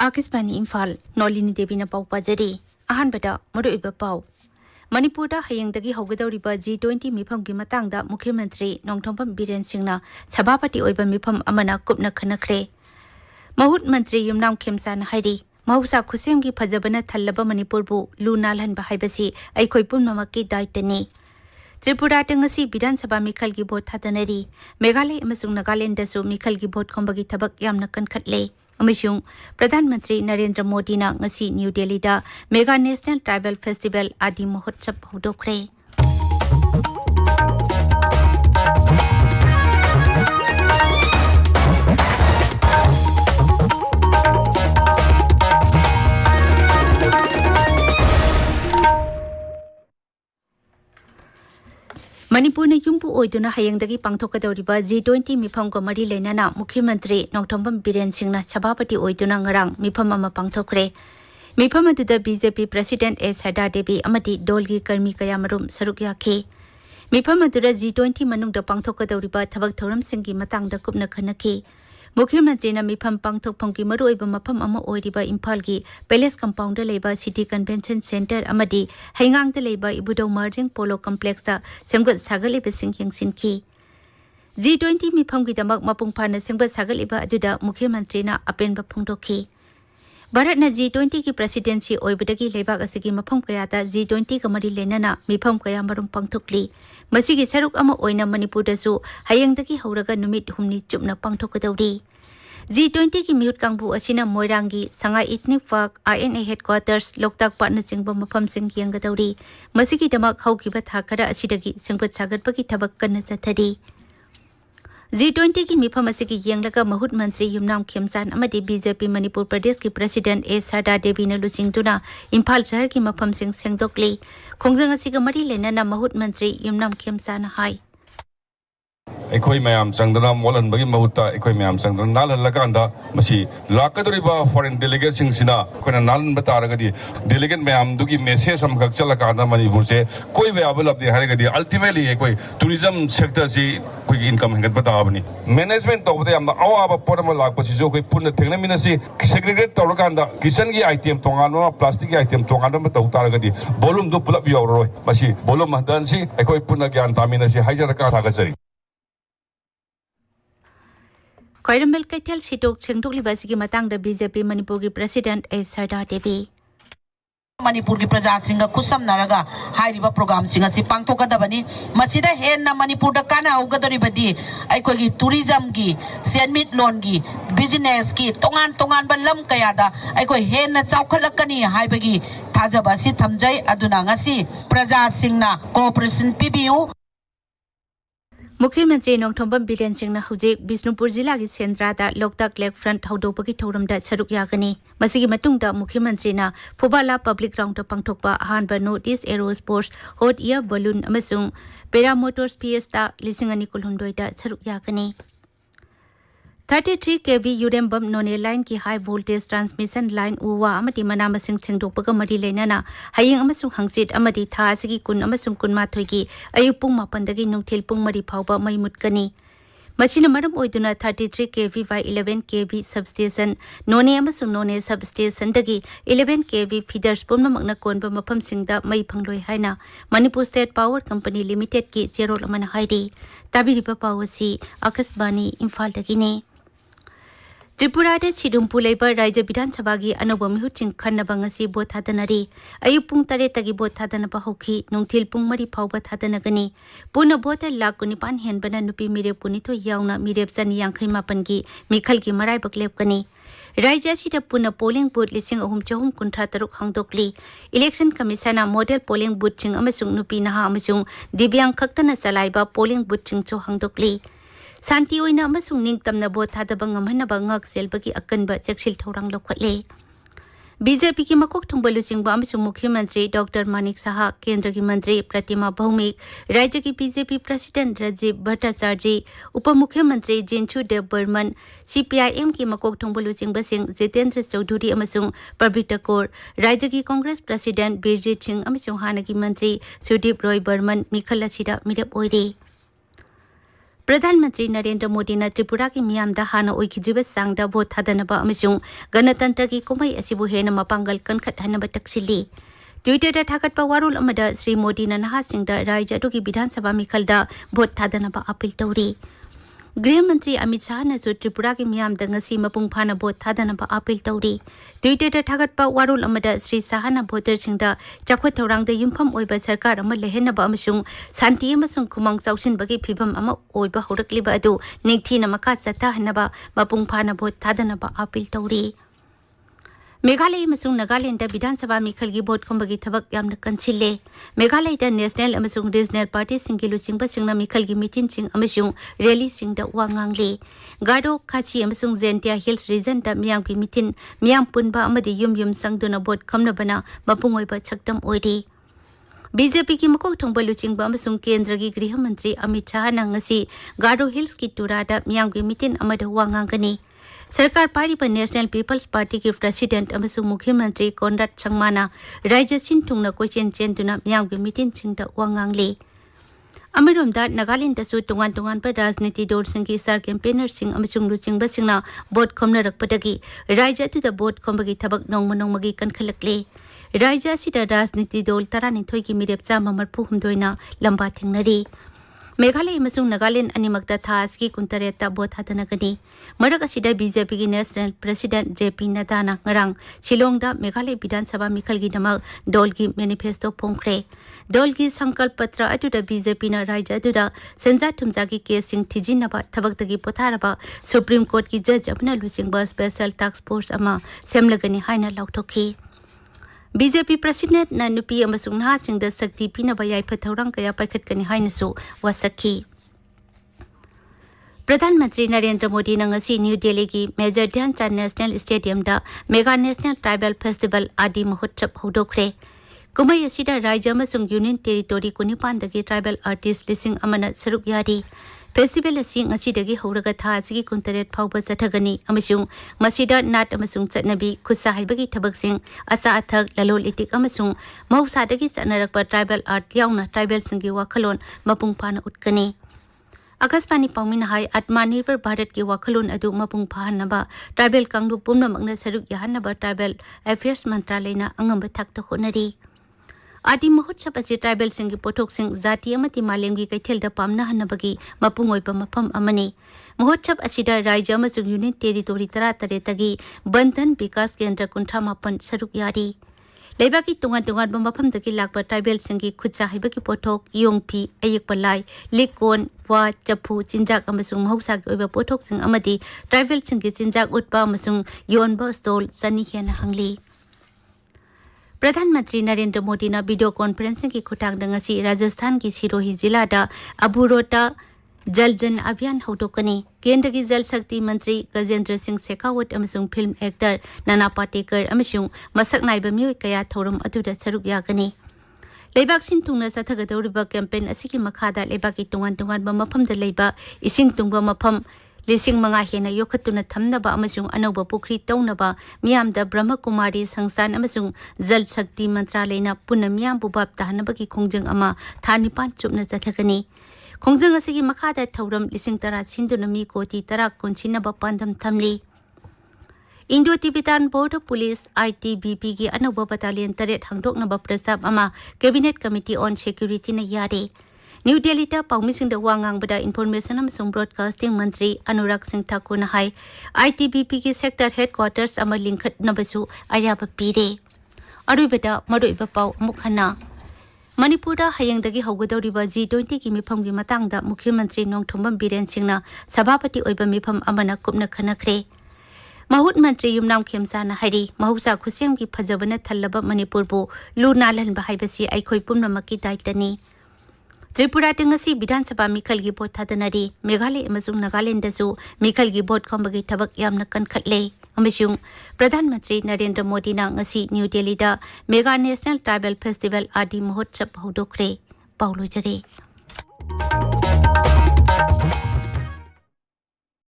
आकाशवाणी इम्फाल नोलिनी देवी न पाउ पाजरी अहानबदा मरुइबा पाउ मणिपुरदा हयंगदगी हौगदौरिबा G20 मिफम की मतंगदा मुख्यमंत्री नोंगथोंपम बीरेन सिंहना सभापति ओइबा मिफम अमना कुपना खनखरे महुत मंत्री युमनाम खेमसान हाइरी महौसा खुसेम की फजबना थल्लबा मणिपुरबु लू नालहनबा हाइबसी अइखोइ पुनमकि दायित्वनी त्रिपुरा तंगसी विधानसभा मिखल की भोट थादनरी मेघालय अमसुंग नागालैंडसु मिखल की भोट खोंबगी थबक यामना कनखटले अमसुंग प्रधानमंत्री नरेंद्र मोदी ना ngasi न्यू दिल्ली दा मेगा नेशनल ट्राइबल फेस्टिवल आदि महोत्सव हौदोखरे मणिपुर ने युम्पु ओइदुना हयंगदगी पांगथोकदौरिबा G20 मिफम को मरी लेनाना मुख्यमंत्री नोंगथोंपम बीरेन सिंहना सभापति ओइदुना ngरang मिफम अमा पांगथोकरे मिफम अदुदा बीजेपी प्रेसिडेंट एस हडा देवी अमदी डोलगी कर्मी कयामरुम सरुक याखे मिफम अदुदा G20 मनुंगदा पांगथोकदौरिबा थबक थौरम सिंहगी मतंगदा कुपना खनखी मुख्यमंत्री ना मिफम पांगथोकफम की मरुइबा मफम अमा ओइरिबा इम्फाल की पैलेस कंपाउंड लेबा सिटी कन्वेंशन सेंटर अमदी हैंगांग लेबा इबुदौ मार्जिंग पोलो कॉम्प्लेक्स दा सेमगत सागलेबा सिंह यंगसिनखी G20 मिफम की दमक मपुंग फाना सेमगत सागलेबा अदुदा मुख्यमंत्री ना अपेनबा फुंगदोखी भारत ना G20 की प्रेसिडेंसी ओइबदगी लेबाक असगी मफम कयादा G20 का मरी लेनाना मिफम कया मरुम पांगथोकली मसिगी सरुक अमा ओइना मणिपुरदसु हयंगदगी हौरगा नुमित हुमनी चुपना पांगथोकदौरी G20 की मिहुत कांगबु असिना मोइरांगी Sangai ethnic park INA headquarters Loktak पाटना सिंगबा मफम सिंग यंगदौरी मसिगी दमक हौकिबा थाखरा असिदगी सिंगबत सागतबगी थबक कन्ना चथरी G20 की मिफम असिगी यंगलगा महुत मंत्री युमनाम खेमसान अमदी बीजेपी मणिपुर प्रदेश की प्रेसिडेंट एस हडा देवी ने लुचिंगदुना इम्फाल शहर की मफम सिंग सेंगदोकली खोंगजंग असिगा मरी लेनाना महुत मंत्री युमनाम खेमसान हाई एकोई मैम संगदना मोलन बगी महुता एकोई मैम संगदना नालन लगांदा मसी लाकदरिबा फॉरेन डेलीगेट सिंगसिना कोना नालन बतारगदी डेलीगेट मैम दुगी मेसेज हमगक चलकाना मणिपुर से कोई वे अबल अपने हरेगदी अल्टीमेटली एकोई टूरिज्म सेक्टर सी कोई इनकम हेंगत बताबनी मैनेजमेंट तोबदे हम अवाबा पोरम लाकपसी जो कोई पुन थेंगना मिनसी सेग्रीगेट तोरकांदा किचन की आइटम तोंगानो प्लास्टिक की आइटम तोंगानो मतौ तारगदी वॉल्यूम दो पुलप योरोय मसी वॉल्यूम हदनसी एकोई पुन ज्ञान तामिनसी हाइजरका थागचरी कोइरमल कैथल सिटोक सेंगदोकलिबासी की मतंगदा बीजेपी मणिपुर की प्रेसिडेंट एस हडा देवी मणिपुर की प्रजा सिंह खुसम नरगा हाइरिबा प्रोग्राम सिंह असि पांगथोकदबनी मसिदा हेन मणिपुर दा काना उगदरिबदी अइकोगी टूरिज्म की सेनमिट लोन की बिजनेस की तोंगान तोंगान बलम कयादा अइकोई हेन चाउखलकनी हाइबगी थाजबा सि थमजै अदुना ngasi प्रजा सिंहना कोऑपरेशन पिबियु मुख्यमंत्री नोंगथोंपम बीरेन सिंहना हुजिक बिष्णुपुर जिला की सेंद्रादा लोकताक लेक फ्रंट हौदोबगी थौरमदा सरुक यागनी मसिगी मतुंगदा मुख्यमंत्री ना फुबाला पब्लिक ग्राउंड दा पांगथोकबा अहानबा north east aero sports hot air balloon अमसुंग पेरा मोटर्स पीएसता लिसिंग अनि कुलहुमदोय दा सरुक यागनी 33 kV यूरेम्बम नोने लाइन की हाई वोल्टेज ट्रांसमिशन लाइन उवा अमदी मनामसिंग सेंगदोकबगा मरी लेनाना हयिंग अमसुंग हंगसित अमदी था असिगी कुन अमसुंग कुनमाथोयगी अयुक पुंग मापनदगी नुंगथिल पुंग मरी फावबा मई मुतकनी मसिना मरम ओइदुना 33 kV by 11 kV substation Noney अमसुंग नोने सबस्टेशन दगी 11 kV फीडर्स पुनममकना कोनबा मफमसिंगदा मई फंगलोय हाइना Manipur state power company limited की जेरोल अमना हाइरी ताबिरिबा पावसी आकाशवाणी इम्फाल दगिने त्रिपुरा दे छिदुमपु लेबा राज्य विधानसभा की अनौब मिहुचिंग खन्नबा ngasi बोट थादनरी अयुक पुंग 3 तगी बोट थादनबा हौखी नुंगथिल पुंग मरी फावबा थादनगनी पुन बोटर लाख 9 हेनबना नुपी मिरेप पुनिथो यावना मिरेप चनी यांखै मापन की मिखल की मराय बकलेपकनी राज्य सिदा पुन पोलिंग बूथ 3453 हांगदोकली election commissioner model polling booth चिंग अमसुंग नुपी नहा अमसुंग दिव्यांग खक्तना चलाइबा पोलिंग बूथ चिंग चो हांगदोकली शांति ओइना अमसुंग निंगतमना बोट थादबा ngमहनबा ngak selbagi अकनबा चेक्सिल थौरांग लौखटले बीजेपी की मकोक थुंगबा लुचिंगबा अमसुंग मुख्यमंत्री डॉक्टर मानिक साहा केंद्र की मंत्री प्रतिमा भौमिक राज्य की बीजेपी प्रेसिडेंट राजीव भट्टाचार्य उप मुख्यमंत्री जिंचू देव बर्मन सीपीआईएम की मकोक थुंगबा लुचिंगबा सिंह जितेंद्र चौधरी अमसुंग प्रबीर कौर राज्य की कांग्रेस प्रेसिडेंट बीरजीत सिंह अमसुंग हाना की मंत्री सुदीप रॉय बर्मन मिखल असिदा मिरप ओइरे प्रधानमंत्री नरेंद्र मोदी ने त्रिपुरा की मियामदा हाना ओइखिद्रिबा सांगदा भोट थादनबा अमसुंग गणतंत्र की कुमाई असिबु हेना मपांगल कनखटहनबा तक्सिली ट्विटर थागतपा वारुल अमदा श्री मोदी ने नहासिंगदा राज्य अदुगी विधानसभा मिखलदा भोट थादनबा अपील तौरी गृह मंत्री अमित शाह ने त्रिपुरा की मियामदा ngasi मपुंग फाना भोट थादनबा अपील तौरी ट्विटर थागतपा वारुल अमदा श्री शाह ने भोटर सिंगदा चाखोय थौरांगदा युमफम ओइबा सरकार अमा लेहेनबा अमसुंग शांति अमसुंग खुमांग चाउसिनबगी फिबम अमा ओइबा हौरक्लिबा अदु निंगथीना मखा चथाहनबा मपुंग फाना भोट थादनबा अपील तौरी मेघालय अमसुंग नागालैंड विधानसभा मिखलगी भोट खंबगी थबक यामना कंसिले मेघालय नेशनल अमसुंग रीजनल पार्टी सिंगी लुचिंगबा सिंगना मिखलगी मीटिंग सिंग अमसुंग रैली सिंगदा वांगांगले गाडो खाची अमसुंग जेंटिया हिल्स रीजन दा मियाम की मीटिंग मियाम पुनबा अमदी युम संगदुना भोट खमनबना मपुंग ओइबा छक्तम ओइरी बीजेपी की मकोक थोंबा लुचिंगबा अमसुंग केंद्र की गृह मंत्री अमित शाह ना ngasi गाडो हिल्स की टुरादा मियाम की मीटिंग अमदा वांगांगनी सरकार पारिबा नेशनल पीपल्स पार्टी की प्रेसिडेंट अमसुंग मुख्यमंत्री कोनराड संगमाना राज्य सिंथुंगना कोचेन चेंदुना मियाम की मीटिंग सिंगदा वांगांगले अमरोमदा नागालैंड दसु तोंगान तोंगान पर राजनीति दौर सिंह की स्टार कैंपेनर सिंह अमसुंग लुचिंगबा सिंगना भोट खमनरकपदगी राज्य अतुदा भोट खमबगी थबक नोंमगी कनखलकले राज्य असिदा राजनीति दौल 12 की मिरेप चामा मरफु हुमदोइना लंबा थिंगनरी मेघालय अमसुंग नागालैंड अनिमक्ता थास की कुंतरेता भोट थादनगनी मरक असिदा बीजेपी की नेशनल प्रेसिडेंट जेपी नड्डाना ngarang शिलोंगदा मेघालय विधानसभा मिखलगी नमक दौल की मैनिफेस्टो फोंख्रे दौल की संकल्प पत्र अदुदा बीजेपी ना राज्य अदुदा संजा थुमजा की केसिंग थिजिनबा थबक्तगी पोथारबा सुप्रीम कोर्ट की जज अपना लुचिंगबा स्पेशल टास्क फोर्स अमा सेमलगनी हाइना लौथोखी बीजेपी प्रेसिडेंट ना नुपी अमसुंग नहासिंगदा शक्ति पिनबा याइफा थौरांग कया पाइखटकनी हाइनसु वासखी प्रधानमंत्री नरेंद्र मोदी ने ngasi न्यू दिल्ली की मेजर ध्यानचंद नेशनल स्टेडियम दा मेगा नेशनल ट्राइबल फेस्टिवल आदि महोत्सव होदोखरे कुमाई असिदा राज्य अमसुंग यूनियन टेरिटोरी कुनिपानदगी ट्राइबल आर्टिस्ट लिसिंग अमना सरुक यारी फेस्टिवल असी ngasi हौरगा था असिगी कुंतरेट फाउबा चथगनी अमसुंग मसिदा नाट अमसुंग चटनबी खुसा हाइबगी थबकसिंग असा अथक ललोल इटिक अमसुंग मौसादगी चटनरकपा ट्राइबल आर्ट याउना ट्राइबल सिंगी वाखलोन मपुंग फाना उटकनी आकाशवाणी पाउमिन हाई आत्मनिर्भर भारत की वाखलोन अदु मपुंग फाहनबा ट्राइबल कांगलु पुमनमकना सरुक याहनबा ट्राइबल अफेयर्स मंत्रालयना अंगम थाक्त होनरी आदि महोत्सव असी ट्राइबल सिंगी पोथोक सिंग जाति अमति मालेमगी कैथेलदा पामना हनबगी मपुंग ओइबा मफम अमनी महोत्सव असिदा राज्य अमसुंग यूनियन टेरिटोरी 13 बंधन विकास केंद्र 38 सरुक यारी लेबाकी तोंगान तोंगान मफमदगी लाकबा ट्राइबल सिंगी खुचा हाइबगी पोथोक योंगफी अयकपलाई लिकोन वा चफु चिंजाक अमसुंग महौसागी ओइबा पोथोक सिंग अमदी ट्राइबल सिंगी चिंजाक उटबा अमसुंग योनबा स्टॉल सनी हेना हंगली प्रधानमंत्री नरेंद्र मोदी ने वीडियो कॉन्फ्रेंसिंग की खुटांग ngasi राजस्थान की सिरोही जिला दा अबुरोटा जल जन अभियान हौदोकनी केंद्र की जल शक्ति मंत्री गजेंद्र सिंह शेखावत अमसुंग फिल्म एक्टर नाना पाटेकर अमसुंग मसक नाइबा मियोय कया थौरम अदुदा सरुक यागनी लेबाक सिन तुंगना चथगदौरिबा कैंपेन असिकी मखादा लेबाकी तोंगान तोंगान मफमदा लेबा इसिंग तुंगबा मफम लिसिंग मंगा हेना योखतुना थमनबा अमसुंग अनौबा पुखरी तौनबा मियामदा ब्रह्म कुमारी संस्थान अमसुंग जल शक्ति मंत्रालयना पुना मियाम बुबाब ताहनबगी खोंजंग अमा थानिपान चुपना चथगनी खोंजंग असिगी मखादा थौरम लिसिंग तरा सिंदुना मी कोटी तरा कुनसिनबा पांदम थमली इंडो तिब्बतान बॉर्डर पुलिस ITBP की अनौबा बटालियन 3 हांगदोकनबा प्रस्ताव अमा कैबिनेट कमिटी ऑन सिक्योरिटी ना यारे न्यू दिल्ली दा पाउमिसिंग वांगांगबदा इन्फॉर्मेशन अमसुंग ब्रॉडकास्टिंग मंत्री अनुराग सिंह ठाकुर ने हाई ITBP की सेक्टर हेडक्वार्टर्स अमर लिंखटनबसु अयाबा पीरे अरुबदा मरुइबा पाउ मुखना मणिपुर हयंगदगी हौगदौरिबा G20 की मिफम की मतंगदा मुख्यमंत्री नोंगथोंबम बीरेन सिंहना सभापति ओइबा मिफम अमना कुपना खनखरे महूत मंत्री युमनाम खेमसाना हरी महौसा खुसेम की फजबना थल्लब मणिपुरबो लू नालहनबा हाइबसी अइखोय पुमनमकी दायित्वनी त्रिपुरा ngasi विधानसभा मिखल की भोट थादनरी मेघालय अमसुंग नागालैंड दसु मिखल की भोट खंबगी थबक यामना कनखटले अमसुंग प्रधानमंत्री नरेंद्र मोदी ना ngasi न्यू दिल्ली दा मेगा नेशनल ट्राइबल फेस्टिवल आदि महोत्सव हौदोखरे पाउलो जरे।